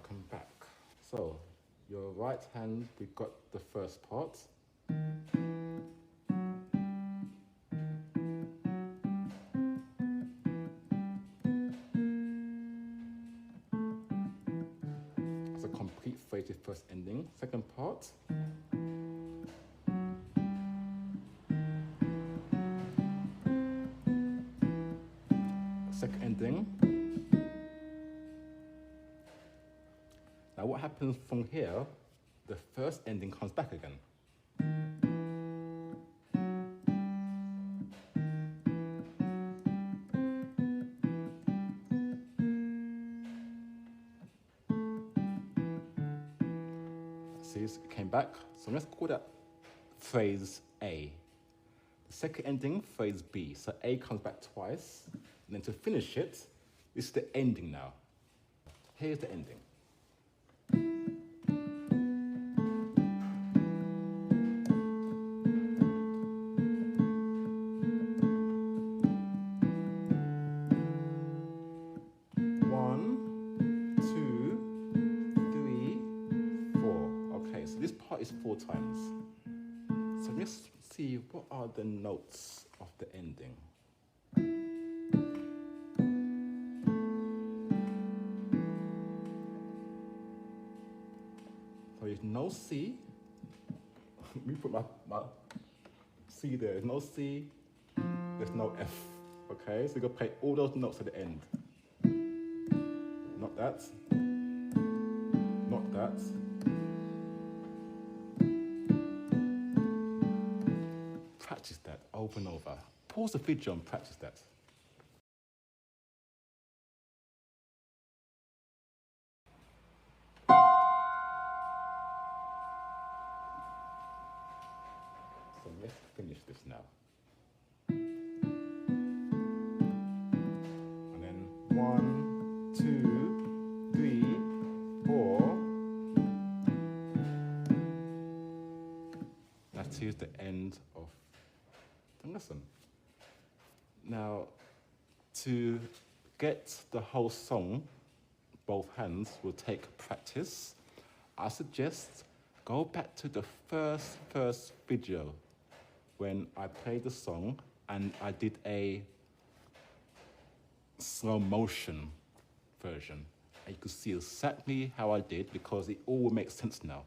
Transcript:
welcome back. So, your right hand, we got the first part. It's a complete faded first ending. Second part. Second ending. Now what happens from here, the first ending comes back again. See, it came back. So let's call that phrase A. The second ending, phrase B. So A comes back twice. And then to finish it, this is the ending now. Here's the ending. Okay, so this part is 4 times. So let's see what are the notes of the ending. So there's no C. Let me put my C there. There's no C, there's no F. Okay, so you're gonna play all those notes at the end. Not that, not that. Practice that over and over. Pause the video and practice that. So let's finish this now. And then 1, 2, 3, 4. That is the end of the lesson. Now, to get the whole song, both hands will take practice. I suggest go back to the first video when I played the song and I did a slow motion version. And you can see exactly how I did because it all makes sense now.